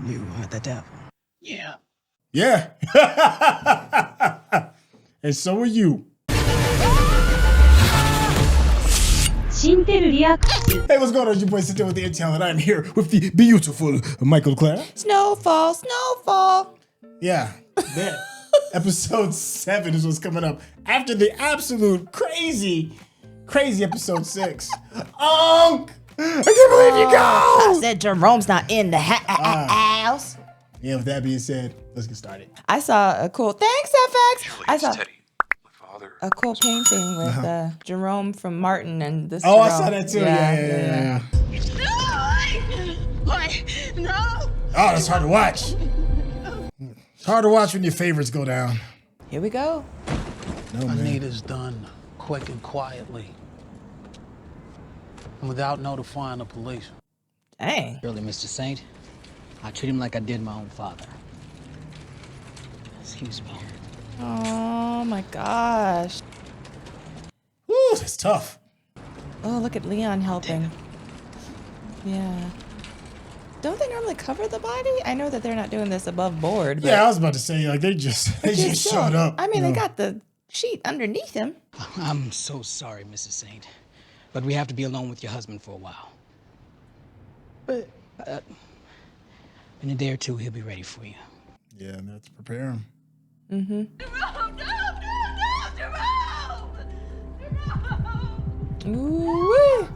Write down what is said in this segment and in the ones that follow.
You are the devil. Yeah. Yeah. And so are you. Hey, what's going on? It's your boy Syntell with the Intel, and I'm here with the beautiful Mikel-Claire. Snowfall, snowfall. Yeah, that episode 7 is what's coming up after the absolute crazy episode 6. I can't believe you I go! said Jerome's not in the house. Yeah, with that being said, let's get started. I saw a cool, thanks FX. I saw Teddy, my father. a cool painting with Jerome from Martin and this Oh, I Jerome. saw that too. Yeah. No! Oh, that's hard to watch. It's hard to watch when your favorites go down. Here we go. No, I man. need this done quick and quietly. And without notifying the police. Dang. Surely, Mr. Saint, I treat him like I did my own father. Excuse me. Oh my gosh. Woo, that's tough. Oh, look at Leon helping. Yeah. Don't they normally cover the body? I know that they're not doing this above board. But Yeah, I was about to say, like, they just showed up. I mean, you they know. got the sheet underneath him. I'm so sorry, Mrs. Saint, but we have to be alone with your husband for a while. But In a day or two, he'll be ready for you. Yeah, and that's prepare him. Jerome, no, Jerome! ooh,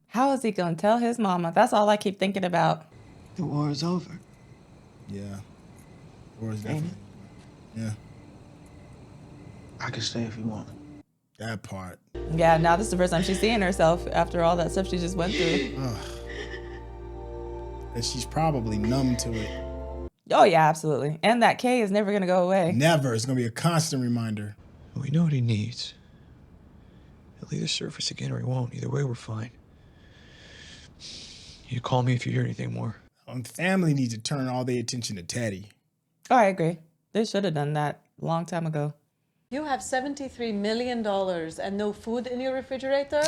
how is he gonna tell his mama? That's all I keep thinking about. The war is over. Yeah. Or is definitely. Yeah, I can stay if you want. that part. Yeah, now this is the first time she's seeing herself after all that stuff she just went through. And she's probably numb to it. Oh yeah, absolutely. And that K is never gonna go away. Never. It's going to be a constant reminder. We know what he needs. He'll either surface again or he won't. Either way, we're fine. You call me if you hear anything more. Family needs to turn all their attention to Teddy. Oh, I agree. They should have done that a long time ago. You have $73 million and no food in your refrigerator?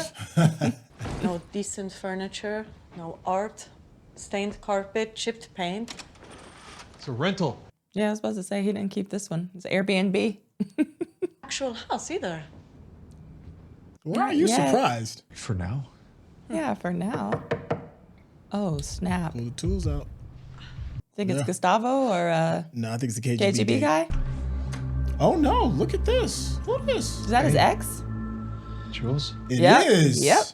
No decent furniture, no art, stained carpet, chipped paint. It's a rental. Yeah, I was supposed to say he didn't keep this one. It's Airbnb. Actual house either. Why are you yet. surprised? For now. Yeah, for now. Oh, snap. Pull the tools out. Think it's Yeah. Gustavo or No, I think it's the KGB. KGB guy? Oh, no. Look at this. Look at this. Is that his ex? Jules? It Yep. is. Yep.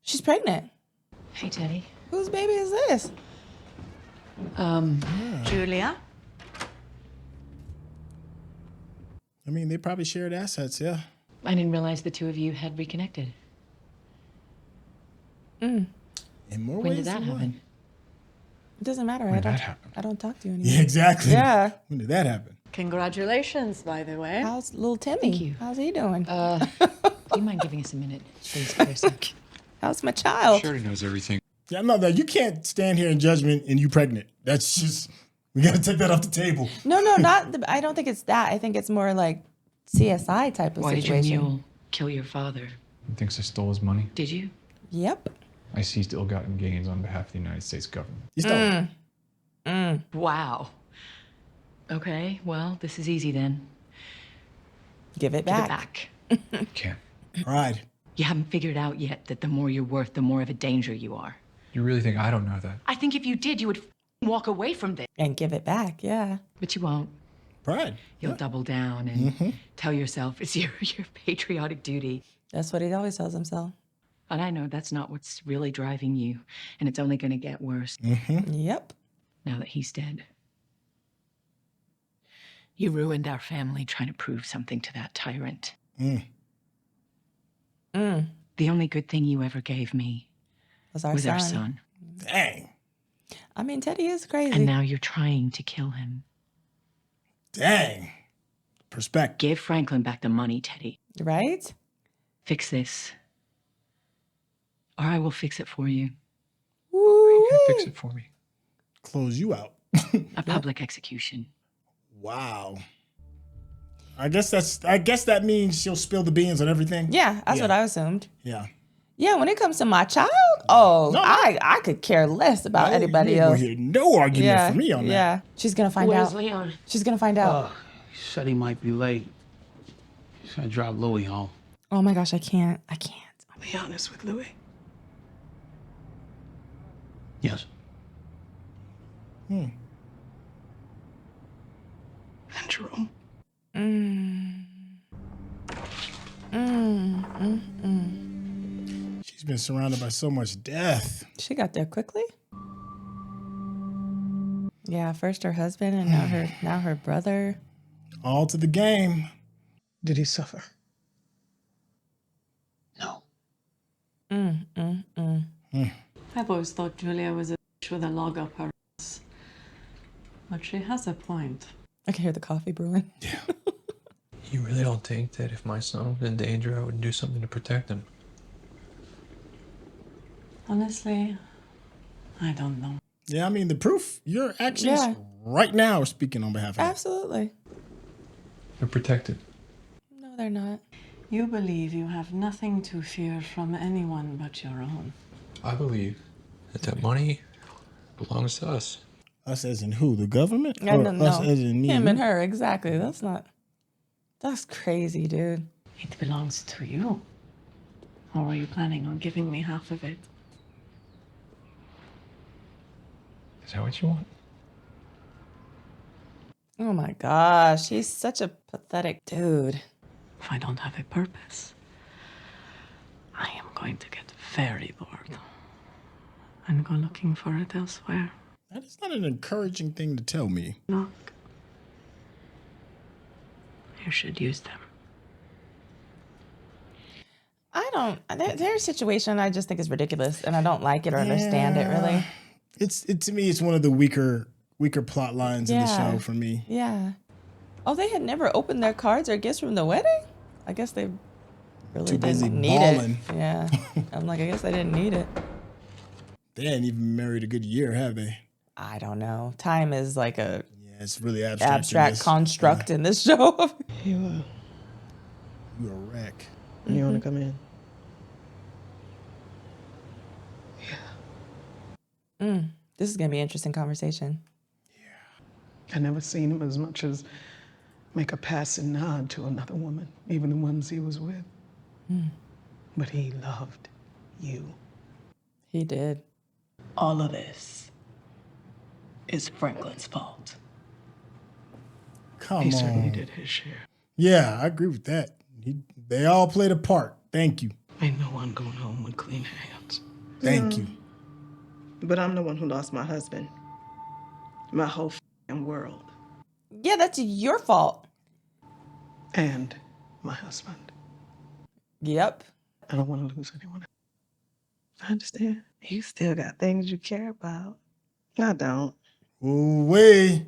She's pregnant. Hey, Teddy. Whose baby is this? Julia? I mean, they probably shared assets, yeah. I didn't realize the two of you had reconnected. In more When ways did that than one. happen? It doesn't matter. When did that happen? I don't talk to you anymore. Yeah, exactly. Yeah. When did that happen? Congratulations, by the way. How's little Timmy? Thank you. How's he doing? Do you mind giving us a minute, please, for a sec? How's my child? She already knows everything. Yeah, no, you can't stand here in judgment and you pregnant. That's just, we got to take that off the table. No, not. I don't think it's that. I think it's more like CSI type of Why did situation. your mule kill your father? He thinks I stole his money. Did you? Yep. I seized ill-gotten gains on behalf of the United States government. You stole it. Wow. Okay, well, this is easy then. Give it Give back. it back. Can't. Pride. You haven't figured out yet that the more you're worth, the more of a danger you are. You really think I don't know that? I think if you did, you would walk away from this. And give it back. Yeah. But you won't. Pride. You'll double down and tell yourself it's your patriotic duty. That's what he always tells himself. But I know that's not what's really driving you, and it's only going to get worse Yep. now that he's dead. You ruined our family trying to prove something to that tyrant. The only good thing you ever gave me Was our was son. our son. Dang. I mean, Teddy is crazy. And now you're trying to kill him. Dang. Perspective. Give Franklin back the money, Teddy. Right? Fix this. Or I will fix it for you. Woo. You can't fix it for me. Close you out. A public execution. Wow. I guess that means she'll spill the beans on everything. Yeah, that's what I assumed. Yeah. Yeah, when it comes to my child, Oh, No, no. I could care less about anybody you ain't else. gonna hear no argument from me on that. Yeah, she's gonna find Where's out. Leon? She's gonna find out. He said he might be late. He's gonna drop Louie home. Oh my gosh, I can't. I can't. Be honest with Louie. Yes. And Jerome. She's been surrounded by so much death. She got there quickly. Yeah, first her husband and now her brother. All to the game. Did he suffer? No. I've always thought Julia was a bitch with a log up her ass. But she has a point. I can hear the coffee brewing. You really don't think that if my son was in danger, I would do something to protect him? Honestly, I don't know. Yeah, I mean, the proof, your actions right now are speaking on behalf of him. Absolutely. They're protected. No, they're not. You believe you have nothing to fear from anyone but your own. I believe that money belongs to us. Us as in who? The government? I Or don't know. us as in me? Him and her, exactly. That's crazy, dude. It belongs to you. Or are you planning on giving me half of it? Is that what you want? Oh my gosh, he's such a pathetic dude. If I don't have a purpose, I am going to get very bored and go looking for it elsewhere. That is not an encouraging thing to tell me. Look, you should use them. Their situation I just think is ridiculous and I don't like it or understand it really. To me, it's one of the weaker plot lines in the Yeah. show for me. Yeah. Oh, they had never opened their cards or gifts from the wedding? I guess they really Too busy didn't need balling. it. Yeah. I'm like, I guess they didn't need it. They hadn't even married a good year, have they? I don't know. Time is like a Yeah, it's really abstract. in abstract this. construct in this show. You a wreck. You want to come in? This is gonna be an interesting conversation. I never seen him as much as make a passing nod to another woman, even the ones he was with. But he loved you. He did. All of this is Franklin's fault. Come He on. certainly did his share. Yeah, I agree with that. They all played a part. Thank you. Ain't no one going home with clean hands. Thank you. But I'm the one who lost my husband. My whole f***ing world. Yeah, that's your fault. And my husband. Yep. I don't want to lose anyone else. I understand. You still got things you care about. I don't. Ooh, wee.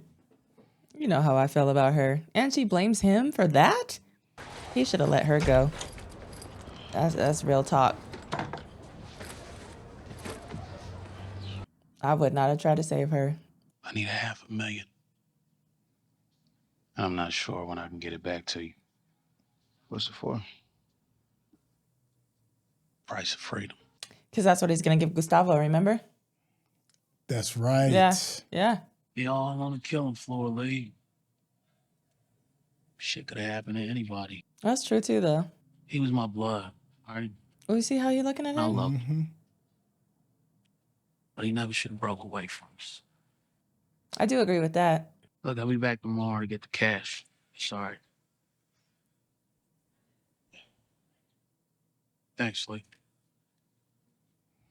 You know how I feel about her. And she blames him for that? He should have let her go. That's real talk. I would not have tried to save her. I need $500,000. I'm not sure when I can get it back to you. What's it for? Price of freedom. Because that's what he's going to give Gustavo, remember? That's right. Yeah. Yeah. Be all on the killing floor, Lee. Shit could have happened to anybody. That's true, too, though. He was my blood. All right. Oh, you see how you're looking at I him? loved him. But he never should have broke away from us. I do agree with that. Look, I'll be back tomorrow to get the cash. Sorry. Thanks, Lee.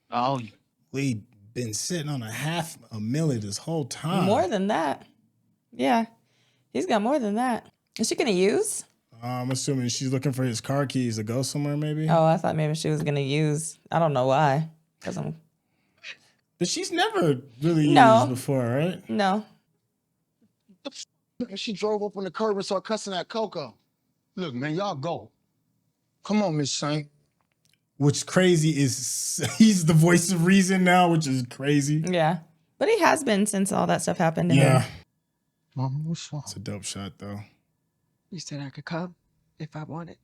I owe you. We been sitting on $500,000 this whole time. More than that. Yeah. He's got more than that. Is she going to use? I'm assuming she's looking for his car keys to go somewhere, maybe. Oh, I thought maybe she was going to use. I don't know why. Because I'm. But she's never really No. used before, right? No. She drove up on the curb and started cussing at Coco. Look, man, y'all go. Come on, Miss Saint. What's crazy is he's the voice of reason now, which is crazy. Yeah. But he has been since all that stuff happened to Yeah. him. Mama, what's wrong? It's a dope shot, though. You said I could come if I wanted.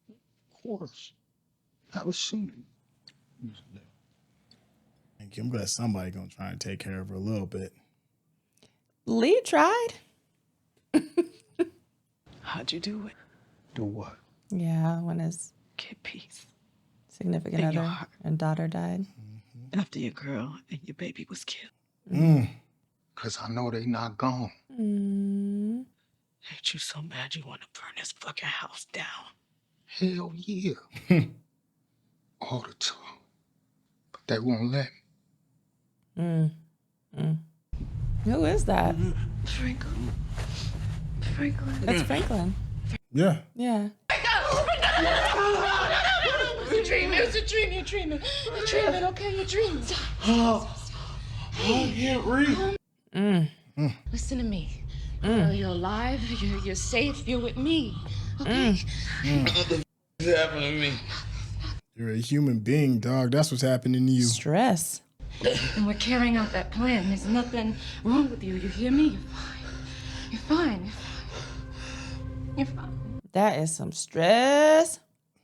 Of course. Have a seat. I'm glad somebody gonna try and take care of her a little bit. Lee tried. How'd you do it? Do what? Yeah, when his Get peace. significant In your other heart. and daughter died. After your girl and your baby was killed. Cause I know they not gone. Mm. Ain't you so mad you want to burn this fucking house down? Hell yeah. All the time. But they won't let me. Who is that? Franklin. That's Franklin. Yeah. Yeah. You're dreaming. It's a dream. You're dreaming. You're dreaming. Okay, you're dreaming. Listen to me. You're alive. You're safe. You're with me. Okay. You're a human being, dog. That's what's happening to you. Stress. And we're carrying out that plan. There's nothing wrong with you. You hear me? You're fine. You're fine. You're fine. That is some stress.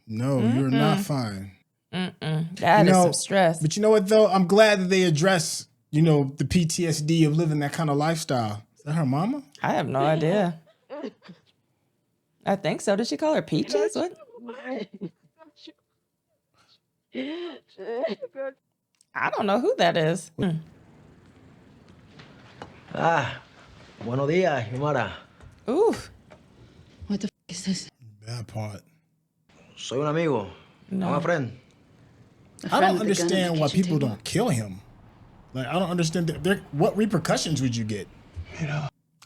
No, you're not fine. That is some stress. But you know what, though? I'm glad that they address, the PTSD of living that kind of lifestyle. Is that her mama? I have no idea. I think so. Did she call her Peaches? What? I don't know who that is. Buenos días, Yumara. Ooh. What the is this? That part. Soy un amigo. I'm a friend. I don't understand why people don't kill him. Like, I don't understand. What repercussions would you get?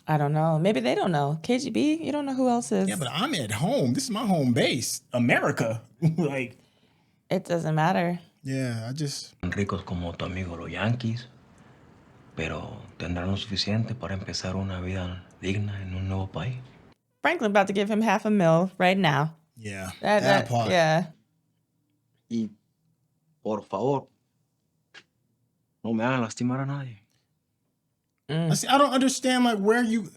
I don't know. Maybe they don't know. KGB, you don't know who else is. Yeah, but I'm at home. This is my home base. America. Like. It doesn't matter. Yeah, I just. Ricos como tu amigo los Yankees, pero tendrán lo suficiente para empezar una vida digna en un nuevo país. Franklin about to give him $500,000 right now. Yeah, that part. Yeah. Y, por favor, no me hagan lastimar a nadie. I don't understand, like, where you.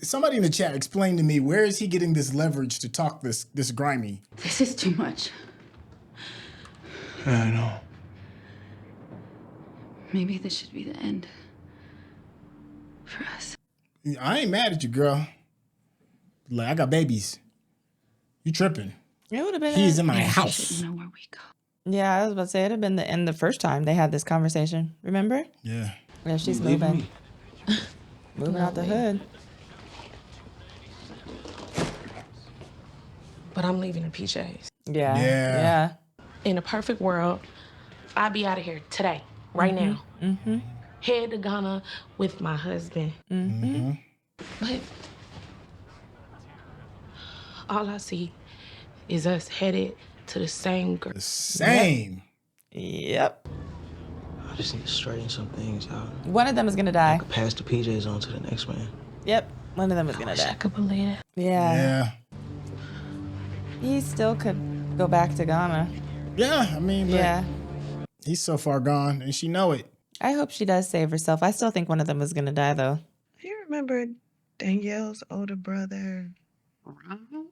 Somebody in the chat explain to me, where is he getting this leverage to talk this grimy? This is too much. I know. Maybe this should be the end. For us. I ain't mad at you, girl. Like, I got babies. You tripping. It would have been. He's in my house. Know where we go. Yeah, I was about to say, it'd have been the end the first time they had this conversation. Remember? Yeah. Yeah, she's moving. Moving out the hood. But I'm leaving the PJs. Yeah. Yeah. In a perfect world, I'd be out of here today, right now. Head to Ghana with my husband. But all I see is us headed to the same girl. The same. Yep. I just need to straighten some things out. One of them is gonna die. Pass the PJs on to the next man. Yep. One of them is gonna die. I could believe it. Yeah. He still could go back to Ghana. Yeah, I mean, but Yeah. he's so far gone, and she know it. I hope she does save herself. I still think one of them is gonna die, though. You remember Danielle's older brother, Ron?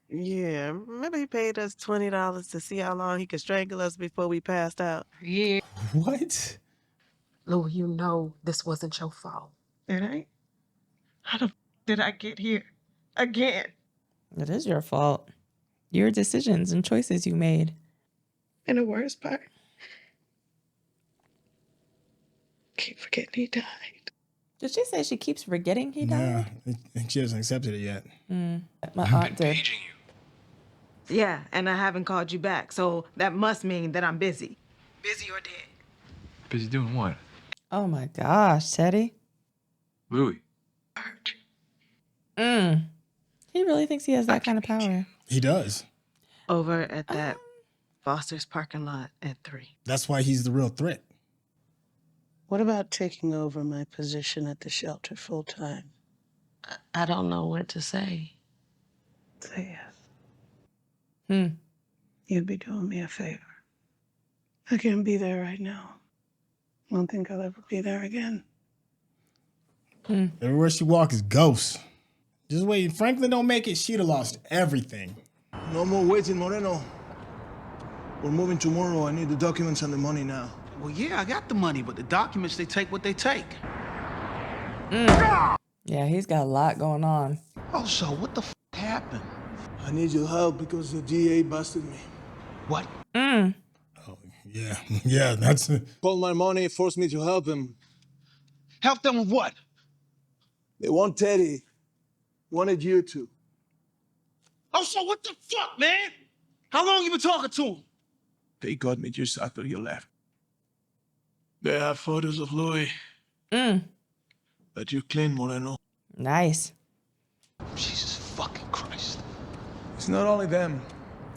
Yeah, remember he paid us $20 to see how long he could strangle us before we passed out? Yeah. What? Louie, you know this wasn't your fault. It ain't. How the did I get here? Again. It is your fault. Your decisions and choices you made. And the worst part, keep forgetting he died. Did she say she keeps forgetting he died? Yeah, she hasn't accepted it yet. My aunt did. Yeah, and I haven't called you back, so that must mean that I'm busy. Busy or dead. Busy doing what? Oh my gosh, Teddy. Louie. He really thinks he has that kind of power. He does. Over at that Foster's parking lot at 3. That's why he's the real threat. What about taking over my position at the shelter full time? I don't know what to say. Say yes. You'd be doing me a favor. I can't be there right now. I don't think I'll ever be there again. Everywhere she walks is ghosts. Just wait. If Franklin don't make it, she'd have lost everything. No more waiting, Moreno. We're moving tomorrow. I need the documents and the money now. Well, yeah, I got the money, but the documents, they take what they take. Yeah, he's got a lot going on. Oh, so what the happened? I need your help because the DA busted me. What? Yeah, yeah, that's it. Called my money, forced me to help him. Help them with what? They want Teddy. Wanted you to. Oh, so what the fuck, man? How long you been talking to him? They got me just after you left. They have photos of Louie. That you clean, Moreno. Nice. Jesus fucking Christ. It's not only them.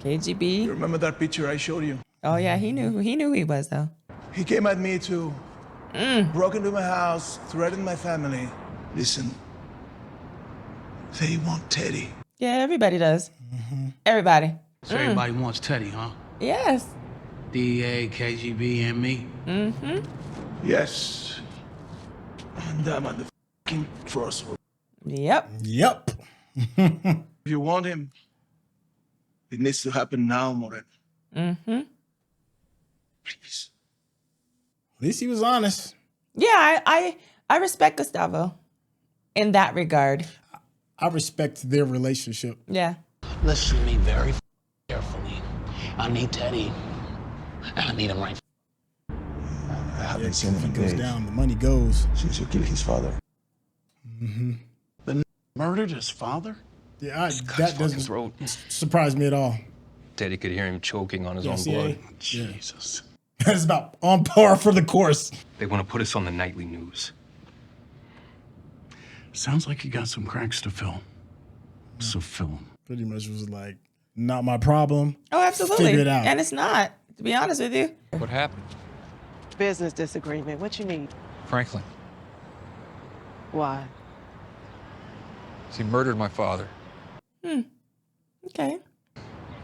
KGB. You remember that picture I showed you? Oh yeah, he knew who he was though. He came at me too. Broke into my house, threatened my family. Listen, they want Teddy. Yeah, everybody does. Everybody. So everybody wants Teddy, huh? Yes. DEA, KGB, and me? Yes. And I'm at the fucking crossroads. Yep. Yep. If you want him, it needs to happen now, Moreno. Please. At least he was honest. Yeah, I respect Gustavo in that regard. I respect their relationship. Yeah. Listen to me very carefully. I need Teddy. And I need him right. I haven't seen him If in it goes days. down, the money goes. Since you killed his father. The murdered his father? Yeah, that doesn't surprise me at all. Teddy could hear him choking on his own see, blood. Jesus. That's about on par for the course. They want to put us on the nightly news. Sounds like you got some cracks to fill. So fill them. Pretty much was like, not my problem. Oh, absolutely. Figure it out. And it's not, to be honest with you. What happened? Business disagreement. What you need? Franklin. Why? He murdered my father. Okay.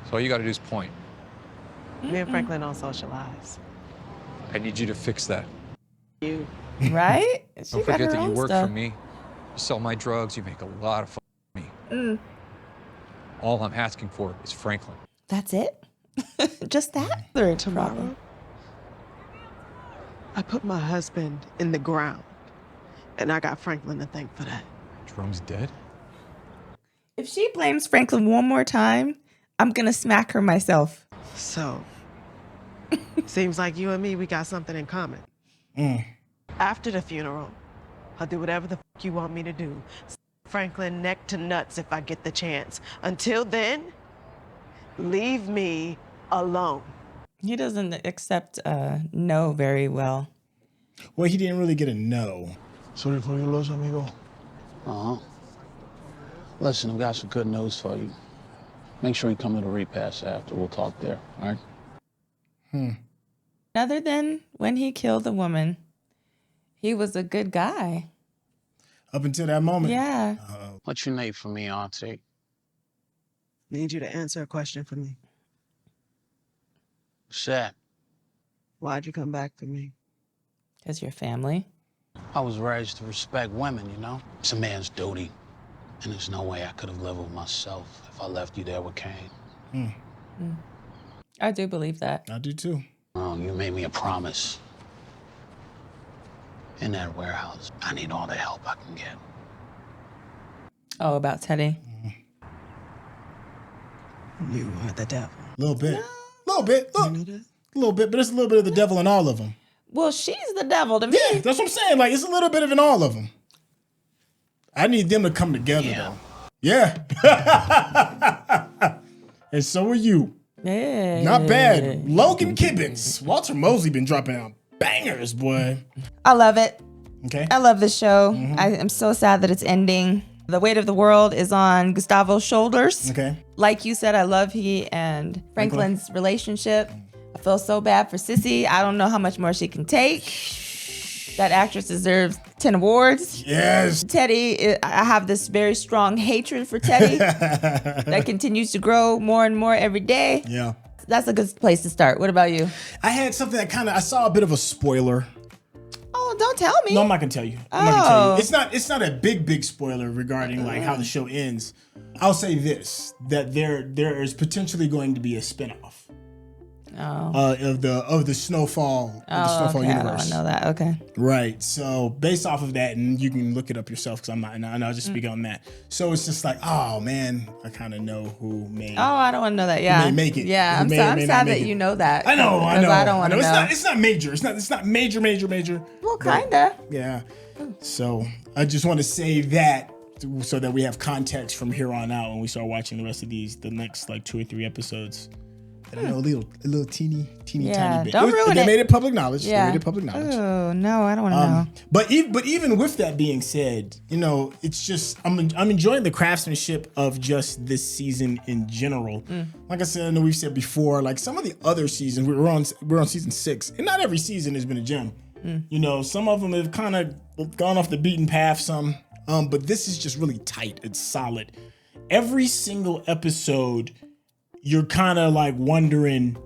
So all you got to do is point. Me and Franklin don't socialize. I need you to fix that. You. Right? She Don't got forget her that you own work stuff. for me. You sell my drugs. You make a lot of me. All I'm asking for is Franklin. That's it? Just that? Or tomorrow? I put my husband in the ground, and I got Franklin to thank for that. Jerome's dead? If she blames Franklin one more time, I'm going to smack her myself. So, seems like you and me, we got something in common. After the funeral, I'll do whatever the fuck you want me to do. Franklin neck to nuts if I get the chance. Until then, leave me alone. He doesn't accept no very well. Well, he didn't really get a no. Sorry for your loss, amigo. Listen, I've got some good news for you. Make sure you come to the repass after. We'll talk there, all right? Other than when he killed the woman, he was a good guy. Up until that moment. Yeah. What you need from me, Auntie? Need you to answer a question for me. Shit. Why'd you come back to me? Because you're family. I was raised to respect women, you know? It's a man's duty. And there's no way I could have lived with myself if I left you there with Kane. I do believe that. I do too. Oh, you made me a promise. In that warehouse, I need all the help I can get. Oh, about Teddy. You are the devil. A little bit. A little bit. Look. A little bit, but there's a little bit of the devil in all of them. Well, she's the devil to me. Yeah, that's what I'm saying. Like, it's a little bit of in all of them. I need them to come together, though. Yeah. And so are you. Yeah. Not bad. Logan Kibbins. Walter Mosley been dropping out bangers, boy. I love it. Okay. I love this show. I am so sad that it's ending. The weight of the world is on Gustavo's shoulders. Okay. Like you said, I love he and Franklin's relationship. I feel so bad for Cissy. I don't know how much more she can take. That actress deserves 10 awards. Yes. Teddy, I have this very strong hatred for Teddy that continues to grow more and more every day. Yeah. That's a good place to start. What about you? I had something that I saw a bit of a spoiler. Oh, don't tell me. No, I'm not gonna tell you. I'm not gonna tell you. It's not a big spoiler regarding like how the show ends. I'll say this, that there is potentially going to be a spinoff. of the Snowfall Snowfall universe. I know that. Okay. Right. So based off of that, and you can look it up yourself because I'm not, and I'll just speak on that. So it's just like, oh man, I kind of know who may. Oh, I don't want to know that. Yeah. Who may make it. Yeah, I'm sad that you know that. I know. I don't want to know. It's not major. It's not major. Well, kinda. Yeah. So I just want to say that so that we have context from here on out when we start watching the rest of the next like 2 or 3 episodes. I know a little teeny tiny bit. Don't ruin it. They made it public knowledge. Yeah. They made it public knowledge. Oh no, I don't want to know. But even with that being said, it's just I'm enjoying the craftsmanship of just this season in general. Like I said, I know we've said before, like some of the other seasons, we're on season 6, and not every season has been a gem. Some of them have kind of gone off the beaten path. Some, but this is just really tight. It's solid. Every single episode, you're kind of like wondering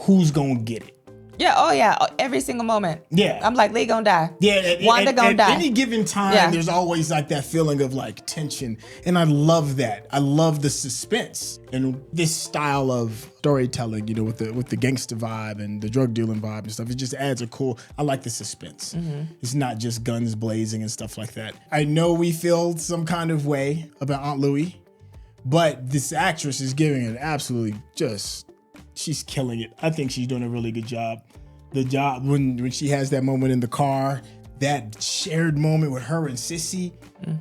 who's gonna get it. Yeah. Oh yeah. Every single moment. Yeah. I'm like, Lee gonna die. Yeah. Wanda gonna die. At any given time, there's always like that feeling of like tension, and I love that. I love the suspense and this style of storytelling. With the gangster vibe and the drug dealing vibe and stuff. It just adds a cool. I like the suspense. It's not just guns blazing and stuff like that. I know we feel some kind of way about Aunt Louie, but this actress is giving it absolutely just. She's killing it. I think she's doing a really good job. The job when she has that moment in the car, that shared moment with her and Cissy,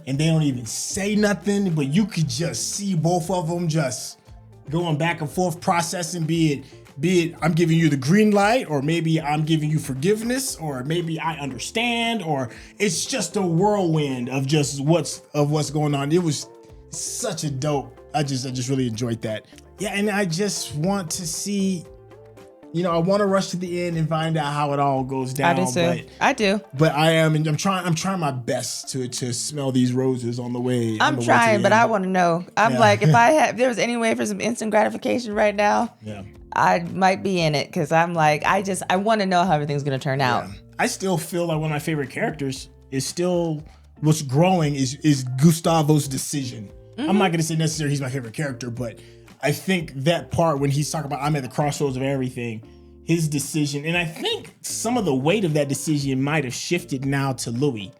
and they don't even say nothing, but you could just see both of them just going back and forth processing, be it I'm giving you the green light, or maybe I'm giving you forgiveness, or maybe I understand, or it's just a whirlwind of just what's going on. It was such a dope. I just really enjoyed that. Yeah, and I just want to see, I want to rush to the end and find out how it all goes down. I do. But I'm trying my best to smell these roses on the way. I'm trying, but I want to know. I'm like, if there was any way for some instant gratification right now, I might be in it, because I'm like, I want to know how everything's gonna turn out. I still feel like one of my favorite characters is still what's growing is Gustavo's decision. I'm not gonna say necessarily he's my favorite character, but I think that part when he's talking about I'm at the crossroads of everything, his decision, and I think some of the weight of that decision might have shifted now to Louie,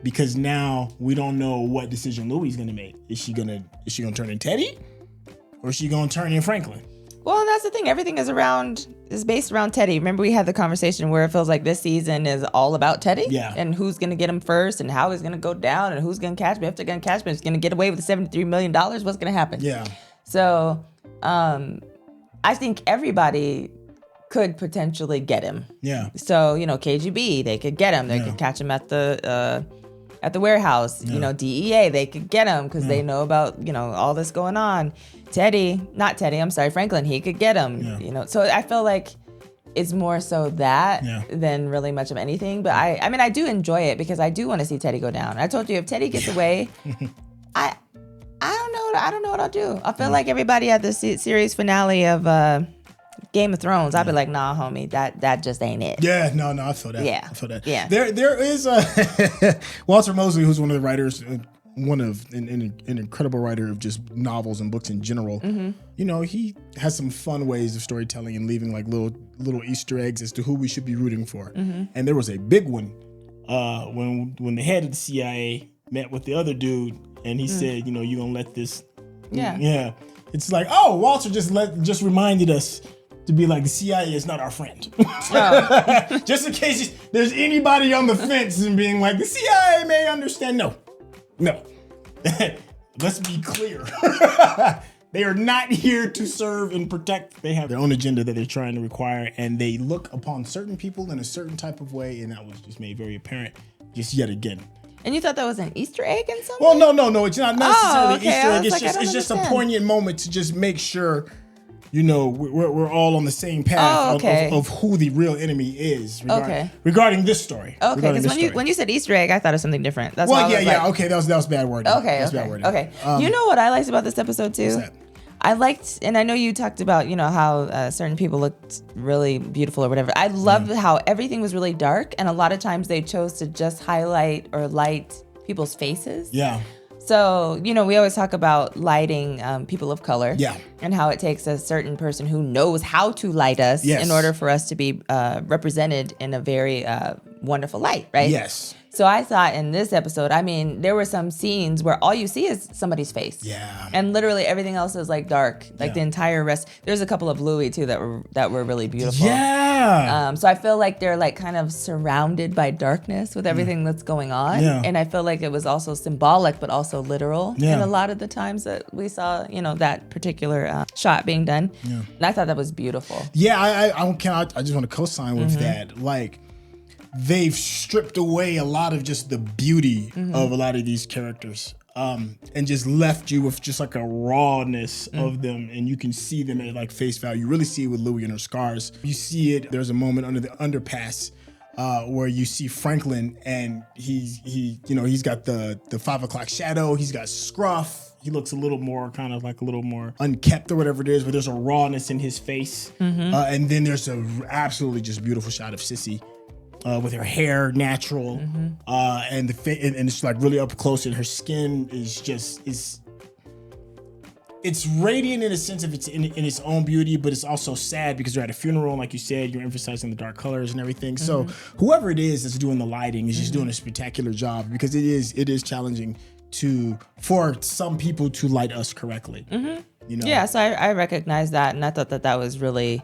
because now we don't know what decision Louie's gonna make. Is she gonna turn in Teddy, or is she gonna turn in Franklin? Well, and that's the thing. Everything is based around Teddy. Remember, we had the conversation where it feels like this season is all about Teddy, and who's gonna get him first, and how he's gonna go down, and who's gonna catch me. If they're gonna catch me, it's gonna get away with the $73 million. What's gonna happen? Yeah. So, I think everybody could potentially get him. Yeah. So, KGB, they could get him. They could catch him at the warehouse. DEA, they could get him because they know about, all this going on. Franklin, he could get him. So I feel like it's more so that than really much of anything. But I do enjoy it because I do want to see Teddy go down. I told you, if Teddy gets away, I don't know what I'll do. I feel like everybody at the series finale of Game of Thrones, I'd be like, nah, homie, that just ain't it. Yeah, no, I feel that. Yeah. I feel that. Yeah. There is Walter Mosley, who's one of the writers, an incredible writer of just novels and books in general. He has some fun ways of storytelling and leaving like little Easter eggs as to who we should be rooting for. And there was a big one when the head of the CIA met with the other dude, and he said, you're gonna let this. Yeah. It's like, oh, Walter just reminded us to be like, the CIA is not our friend. Oh. Just in case there's anybody on the fence and being like, the CIA may understand. No. Let's be clear. They are not here to serve and protect. They have their own agenda that they're trying to require, and they look upon certain people in a certain type of way, and that was just made very apparent just yet again. And you thought that was an Easter egg in some way? Well, no, it's not necessarily Easter egg. It's just a poignant moment to just make sure, we're all on the same path of who the real enemy is regarding this story. Okay, because when you said Easter egg, I thought of something different. That's okay, that was bad wording. Okay. You know what I liked about this episode too? What's that? I liked, and I know you talked about, how certain people looked really beautiful or whatever. I loved how everything was really dark, and a lot of times they chose to just highlight or light people's faces. Yeah. So, you know, we always talk about lighting people of color. Yeah. And how it takes a certain person who knows how to light us in order for us to be represented in a very wonderful light, right? Yes. So I thought in this episode, I mean, there were some scenes where all you see is somebody's face. Yeah. And literally everything else is like dark. Like the entire rest. There's a couple of Louie too that were really beautiful. Yeah. So I feel like they're like kind of surrounded by darkness with everything that's going on. Yeah. And I feel like it was also symbolic but also literal in a lot of the times that we saw, you know, that particular shot being done. Yeah. And I thought that was beautiful. Yeah, I just want to co-sign with that. Like, they've stripped away a lot of just the beauty of a lot of these characters, and just left you with just like a rawness of them, and you can see them at like face value. You really see it with Louie and her scars. You see it. There's a moment under the underpass where you see Franklin, and he's got the 5 o'clock shadow. He's got scruff. He looks a little more kind of like a little more unkept or whatever it is, but there's a rawness in his face. And then there's a absolutely just beautiful shot of Cissy. With her hair natural, and and it's like really up close, and her skin is just it's radiant in a sense of it's in its own beauty, but it's also sad because you're at a funeral, and like you said, you're emphasizing the dark colors and everything. So whoever it is that's doing the lighting is just doing a spectacular job, because it is challenging for some people to light us correctly. You know? Yeah, so I recognize that, and I thought that was really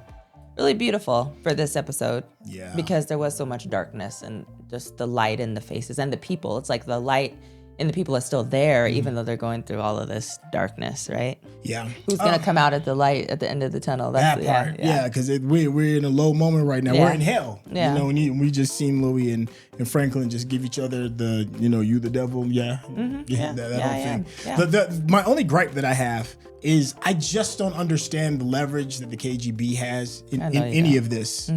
beautiful for this episode. Yeah. Because there was so much darkness and just the light in the faces and the people. It's like the light and the people are still there, even though they're going through all of this darkness, right? Yeah. Who's going to come out at the light at the end of the tunnel? That part. Yeah, because we're in a low moment right now. Yeah. We're in hell. Yeah. You know, we just seen Louie and Franklin just give each other the, you know, you the devil. Yeah. Yeah. That whole thing. Yeah. My only gripe that I have is I just don't understand the leverage that the KGB has in any of this.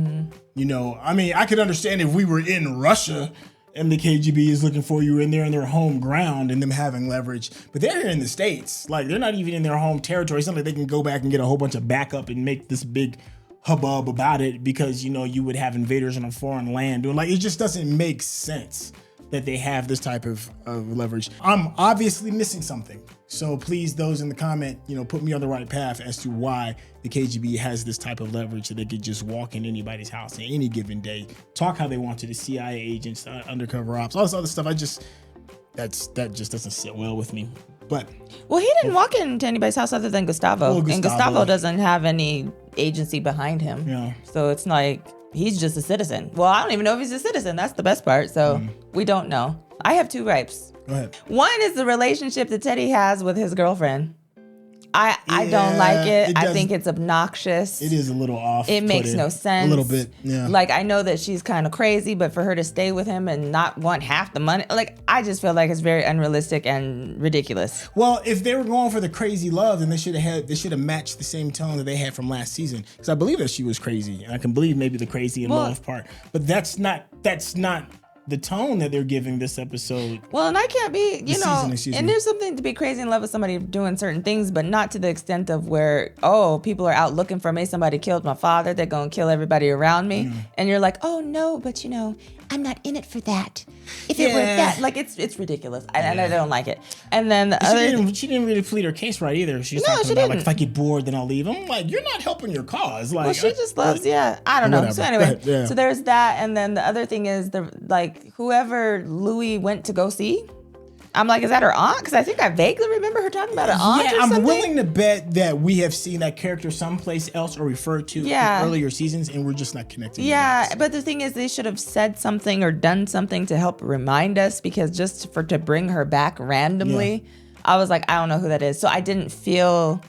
You know, I mean, I could understand if we were in Russia and the KGB is looking for you and they're in their home ground and them having leverage, but they're in the States. Like, they're not even in their home territory. It's not like they can go back and get a whole bunch of backup and make this big hubbub about it because, you know, you would have invaders on a foreign land doing, like, it just doesn't make sense that they have this type of leverage. I'm obviously missing something. So please, those in the comment, you know, put me on the right path as to why the KGB has this type of leverage that they could just walk in anybody's house at any given day, talk how they want to the CIA agents, undercover ops, all this other stuff. That just doesn't sit well with me. But well, he didn't walk into anybody's house other than Gustavo. And Gustavo doesn't have any agency behind him. Yeah. So it's like he's just a citizen. Well, I don't even know if he's a citizen. That's the best part. So we don't know. I have 2 gripes. Go ahead. One is the relationship that Teddy has with his girlfriend. I don't like it. I think it's obnoxious. It is a little off. It makes no sense. A little bit, yeah. Like, I know that she's kind of crazy, but for her to stay with him and not want half the money, like, I just feel like it's very unrealistic and ridiculous. Well, if they were going for the crazy love, then they should have matched the same tone that they had from last season. Because I believe that she was crazy, and I can believe maybe the crazy and love part. But that's not the tone that they're giving this episode. Well, and I can't be, you know, and there's something to be crazy in love with somebody doing certain things, but not to the extent of where, oh, people are out looking for me. Somebody killed my father. They're going to kill everybody around me. And you're like, oh, no, but you know, I'm not in it for that. If it were that, like, it's ridiculous. And I don't like it. And then the she didn't really plead her case right either. She's talking about, like, if I get bored, then I'll leave. I'm like, you're not helping your cause. Like, well, she just loves, I don't know. Whatever. So anyway, Yeah. so there's that. And then the other thing is whoever Louie went to go see, I'm like, is that her aunt? Because I think I vaguely remember her talking about an aunt or something. I'm willing to bet that we have seen that character someplace else or referred to in earlier seasons, and we're just not connecting. Yeah, but the thing is, they should have said something or done something to help remind us, because just to bring her back randomly, I was like, I don't know who that is. So I didn't feel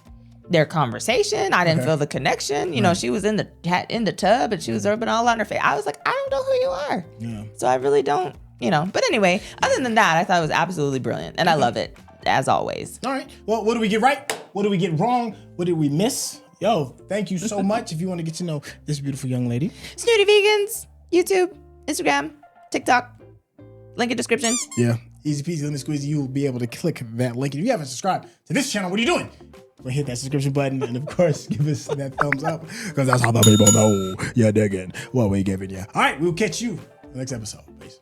their conversation. I didn't feel the connection. You know, she was in the tub and she was rubbing all on her face. I was like, I don't know who you are. Yeah. So I really don't. You know, but anyway, other than that, I thought it was absolutely brilliant, and I love it as always. All right. Well, what did we get right? What did we get wrong? What did we miss? Yo, thank you so much. If you want to get to know this beautiful young lady, Snooty Vegans, YouTube, Instagram, TikTok, link in description. Yeah, easy peasy, lemon squeezy. You will be able to click that link. If you haven't subscribed to this channel, what are you doing? Well, hit that subscription button, and of course, give us that thumbs up, because that's how the people know you're digging what we giving you. All right, we'll catch you in the next episode. Peace.